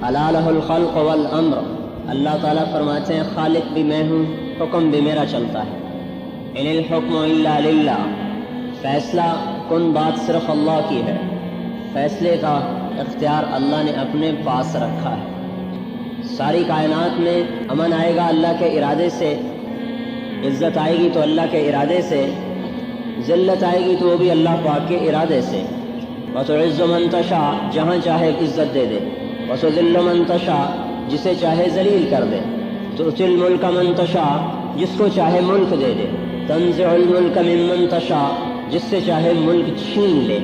الا لہ الخلق والامر، اللہ تعالیٰ فرماتے ہیں خالق بھی میں ہوں، حکم بھی میرا چلتا ہے۔ ان الحکم الا للہ، فیصلہ کن بات صرف اللہ کی ہے، فیصلے کا اختیار اللہ نے اپنے پاس رکھا ہے۔ ساری کائنات میں امن آئے گا اللہ کے ارادے سے، عزت آئے گی تو اللہ کے ارادے سے، ذلت آئے گی تو وہ بھی اللہ پاک کے ارادے سے۔ وتعز من تشاء، جہاں چاہے عزت دے دے، وتذل من تشاء، جسے چاہے ذلیل کر دے، تؤتی الملک من تشاء، جس کو چاہے ملک دے دے، تنزع الملک ممن تشاء، جس سے چاہے ملک چھین لے۔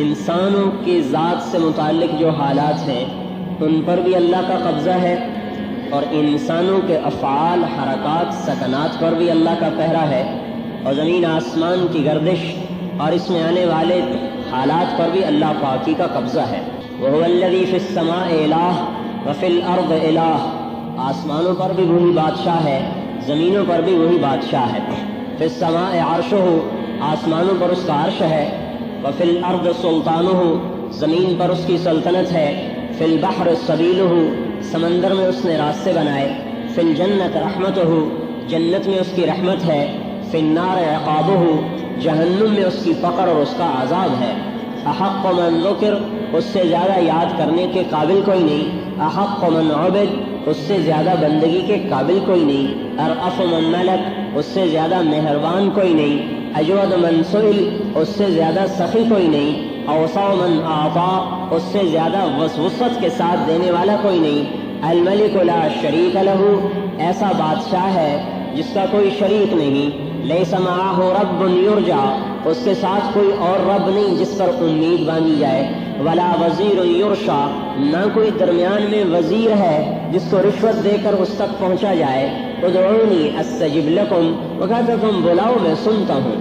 انسانوں کی ذات سے متعلق جو حالات ہیں ان پر بھی اللہ کا قبضہ ہے، اور انسانوں کے افعال، حرکات، سکنات پر بھی اللہ کا پہرا ہے، اور زمین آسمان کی گردش اور اس میں آنے والے حالات پر بھی اللہ پاکی کا قبضہ ہے۔ وَهُوَ الَّذِي فِي السَّمَاءِ إِلَٰهٌ وَفِي الْأَرْضِ إِلَٰهٌ، آسمانوں پر بھی وہی بادشاہ ہے، زمینوں پر بھی وہی بادشاہ ہے۔ فِي السَّمَاءِ عَرْشُهُ، آسمانوں پر اس کا عرش ہے، وَفِي الْأَرْضِ سُلْطَانُهُ، زمین پر اس کی سلطنت ہے، فِي الْبَحْرِ سَبِيلُهُ، سمندر میں اس نے راستے بنائے، فِي الْجَنَّةِ رَحْمَتُهُ، جنت میں اس کی رحمت ہے، فِي النَّارِ عِقَابُهُ، جہنم میں اس کی پکڑ اور اس کا عذاب ہے۔ احق من ذکر، اس سے زیادہ یاد کرنے کے قابل کوئی نہیں، احق من عبد، اس سے زیادہ بندگی کے قابل کوئی نہیں، ارأف من ملک، اس سے زیادہ مہربان کوئی نہیں، اجود من سئل، اس سے زیادہ سخی کوئی نہیں، اوسع من اعطا، اس سے زیادہ وسعت کے ساتھ دینے والا کوئی نہیں، الملک لا شریک لہ، ایسا بادشاہ ہے جس کا کوئی شریک نہیں، لیس معہ رب یرجع، اس کے ساتھ کوئی اور رب نہیں جس پر امید باندھی جائے، ولا وزیر یرشا، نہ کوئی درمیان میں وزیر ہے جس کو رشوت دے کر اس تک پہنچا جائے، ادعونی استجب لکم، وہ کہتا تم بلاؤ میں سنتا ہوں۔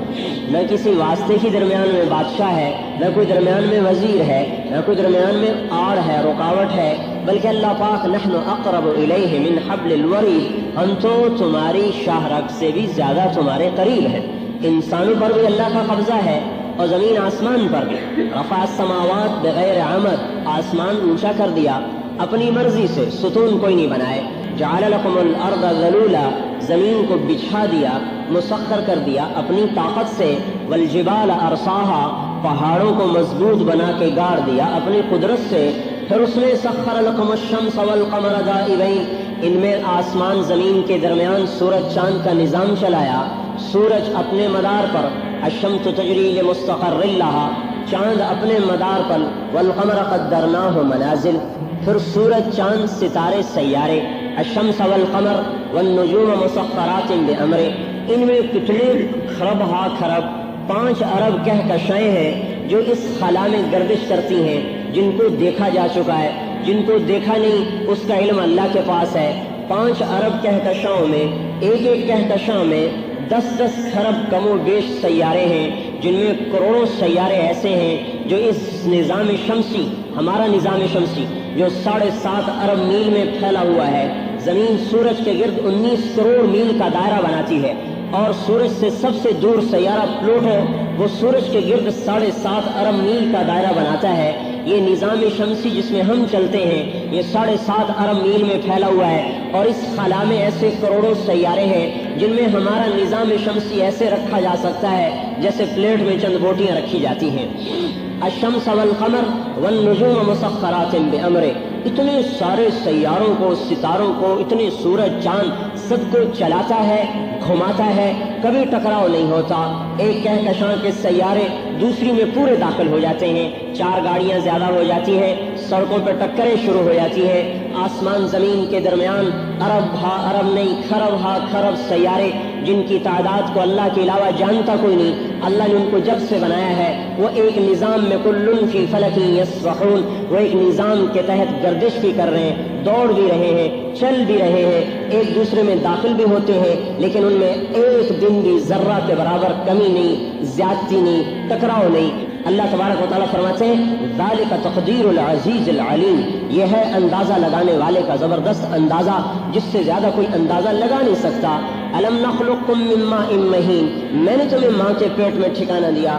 نہ کسی واسطے کی درمیان میں بادشاہ ہے، نہ کوئی درمیان میں وزیر ہے، نہ کوئی درمیان میں آڑ ہے، رکاوٹ ہے، بلکہ اللہ پاک نحن اقرب الیہ من حبل الورید، ہم تو تمہاری شاہ رگ سے بھی زیادہ تمہارے قریب ہیں۔ انسانوں پر بھی اللہ کا قبضہ ہے اور زمین آسمان پر بھی۔ رفع السماوات بغیر عمد، آسمان اونچا کر دیا اپنی مرضی سے، ستون کوئی نہیں بنائے۔ جعل لکم الارض ذلولا، زمین کو بچھا دیا، مسخر کر دیا اپنی طاقت سے، والجبال ارساہا، پہاڑوں کو مضبوط بنا کے گاڑ دیا اپنی قدرت سے۔ پھر اس نے سخر لکم الشمس والقمر دائبین، ان میں آسمان زمین کے درمیان سورج چاند کا نظام چلایا، سورج اپنے مدار پر، الشمس تجری لمستقر لہا، چاند اپنے مدار پر، والقمر قدرناہ منازل، پھر سورج چاند ستارے سیارے، الشمس والقمر والنجوم مسخرات بامرہ، ان میں کتنے خرب ہا خرب 5 ارب کہکشائیں ہیں جو اس خلا میں گردش کرتی ہیں، جن کو دیکھا جا چکا ہے، جن کو دیکھا نہیں اس کا علم اللہ کے پاس ہے۔ 5 ارب کہکشاؤں میں ایک ایک کہکشاں میں 10 خرب کم و بیش سیارے ہیں، جن میں کروڑوں سیارے ایسے ہیں جو اس نظام شمسی، ہمارا نظام شمسی جو 7.5 ارب میل میں پھیلا ہوا ہے، زمین سورج کے گرد 19 کروڑ میل کا دائرہ بناتی ہے، اور سورج سے سب سے دور سیارہ پلوٹو وہ سورج کے گرد 7.5 ارب میل کا دائرہ بناتا ہے۔ یہ نظام شمسی جس میں ہم چلتے ہیں یہ 7.5 ارب میل میں پھیلا ہوا ہے، اور اس خلا میں ایسے کروڑوں سیارے ہیں جن میں ہمارا نظام شمسی ایسے رکھا جا سکتا ہے جیسے پلیٹ میں چند بوٹیاں رکھی جاتی ہیں۔ الشمس والقمر والنجوم مسخرات بامرہ، اتنے سارے سیاروں کو، ستاروں کو، اتنے سورج چاند سب کو چلاتا ہے، گھماتا ہے، کبھی ٹکراؤ نہیں ہوتا۔ ایک کہکشاں کے سیارے دوسری میں پورے داخل ہو جاتے ہیں، 4 گاڑیاں زیادہ ہو جاتی ہیں، سڑکوں پہ ٹکریں شروع ہو جاتی ہیں۔ آسمان زمین کے درمیان ارب ہا ارب نہیں، خرب ہا خرب سیارے، جن کی تعداد کو اللہ کے علاوہ جانتا کوئی نہیں۔ اللہ نے ان کو جب سے بنایا ہے وہ ایک نظام میں کل فی فلک یسبحون، وہ ایک نظام کے تحت گردش بھی کر رہے ہیں، دوڑ بھی رہے ہیں، چل بھی رہے ہیں، ایک دوسرے میں داخل بھی ہوتے ہیں، لیکن ان میں ایک دن بھی ذرہ کے برابر کمی نہیں، زیادتی نہیں، ٹکراؤ نہیں۔ اللہ تبارک و تعالیٰ فرماتے ہیں ذالک تقدیر العزیز العلیم، یہ ہے اندازہ لگانے والے کا زبردست اندازہ جس سے زیادہ کوئی اندازہ لگا نہیں سکتا۔ الم نخلقکم من ماء مہین، میں نے تمہیں ماں کے پیٹ میں ٹھکانہ دیا،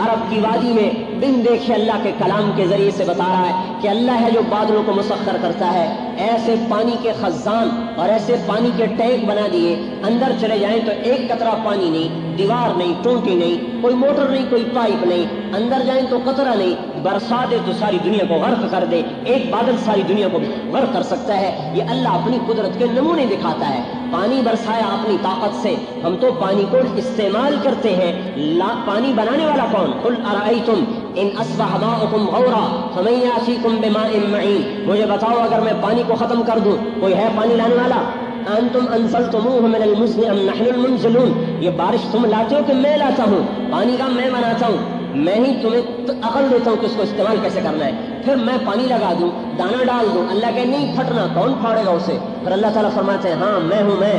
عرب کی وادی میں بن دیکھے اللہ کے کلام کے ذریعے سے بتا رہا ہے کہ اللہ ہے جو بادلوں کو مسخر کرتا ہے، ایسے پانی کے خزان اور ایسے پانی کے ٹینک بنا دیے، اندر چلے جائیں تو ایک قطرہ پانی نہیں، دیوار نہیں، ٹونٹی نہیں، کوئی موٹر نہیں، کوئی پائپ نہیں، اندر جائیں تو قطرہ نہیں، برسا دے تو ساری دنیا کو غرق کر دے، ایک بادل ساری دنیا کو غرق کر سکتا ہے۔ یہ اللہ اپنی قدرت کے نمونے دکھاتا ہے۔ پانی برسایا اپنی طاقت سے، ہم تو پانی کو استعمال کرتے ہیں، پانی بنانے والا کون؟ قل ارأیتم ان اصبح ماؤکم غورا فمن یأتیکم بماء معین، مجھے بتاؤ اگر میں پانی کو ختم کر دوں کوئی ہے پانی لانے والا؟ انتم انزلتموه من المزن ام نحن المنزلون، یہ بارش تم لاتے ہو کہ میں لاتا ہوں؟ پانی کا میں بناتا ہوں، میں ہی تمہیں عقل دیتا ہوں کہ اس کو استعمال کیسے کرنا ہے، پھر میں پانی لگا دوں، دانا ڈال دوں، اللہ کہ نہیں پھٹنا، کون پھاڑے گا اسے؟ پھر اللہ تعالیٰ فرماتے ہیں ہاں میں ہوں، میں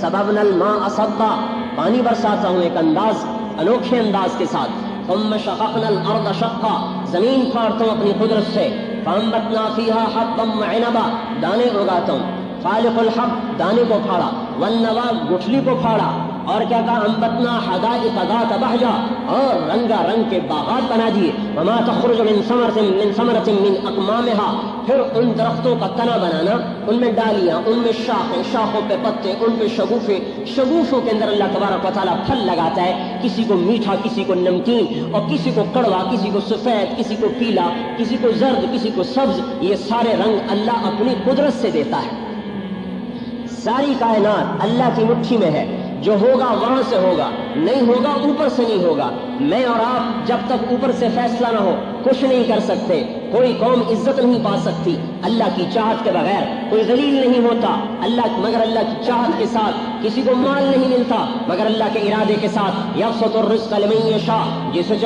سببنا الماء صبا، پانی برساتا ہوں ایک انداز، انوکھے انداز کے ساتھ، ثم شققنا الارض شقا، زمین پھاڑتا ہوں اپنی قدرت سے، فانبتنا فیہا حبا وعنبا، دانے اگاتا ہوں، فالق الحب، دانے کو پھاڑا، والنوا، گٹھلی کو پھاڑا، اور کیا کہا؟ انبتنا حدائق ذات بہجہ، اور رنگا رنگ کے باغات بنا دیے، وما تخرج من ثمرۃ من اکمامها، پھر ان درختوں کا تنا بنانا، ان میں ڈالیاں، ان میں شاخیں، شاخوں پہ پتے، ان پہ شگوفے، شگوفوں کے اندر اللہ تبارک و تعالیٰ پھل لگاتا ہے، کسی کو میٹھا، کسی کو نمکین، اور کسی کو کڑوا، کسی کو سفید، کسی کو پیلا، کسی کو زرد، کسی کو سبز، یہ سارے رنگ اللہ اپنی قدرت سے دیتا ہے۔ ساری کائنات اللہ کی مٹھی میں ہے، جو ہوگا وہاں سے ہوگا، نہیں ہوگا اوپر سے نہیں ہوگا۔ میں اور آپ جب تک اوپر سے فیصلہ نہ ہو کچھ نہیں کر سکتے، کوئی قوم عزت نہیں پا سکتی اللہ کی چاہت کے بغیر، کوئی ذلیل نہیں ہوتا مگر اللہ کی چاہت کے ساتھ، کسی کو مال نہیں ملتا مگر اللہ کے ارادے کے ساتھ۔ یبسط الرزق لمن یشاء، جسے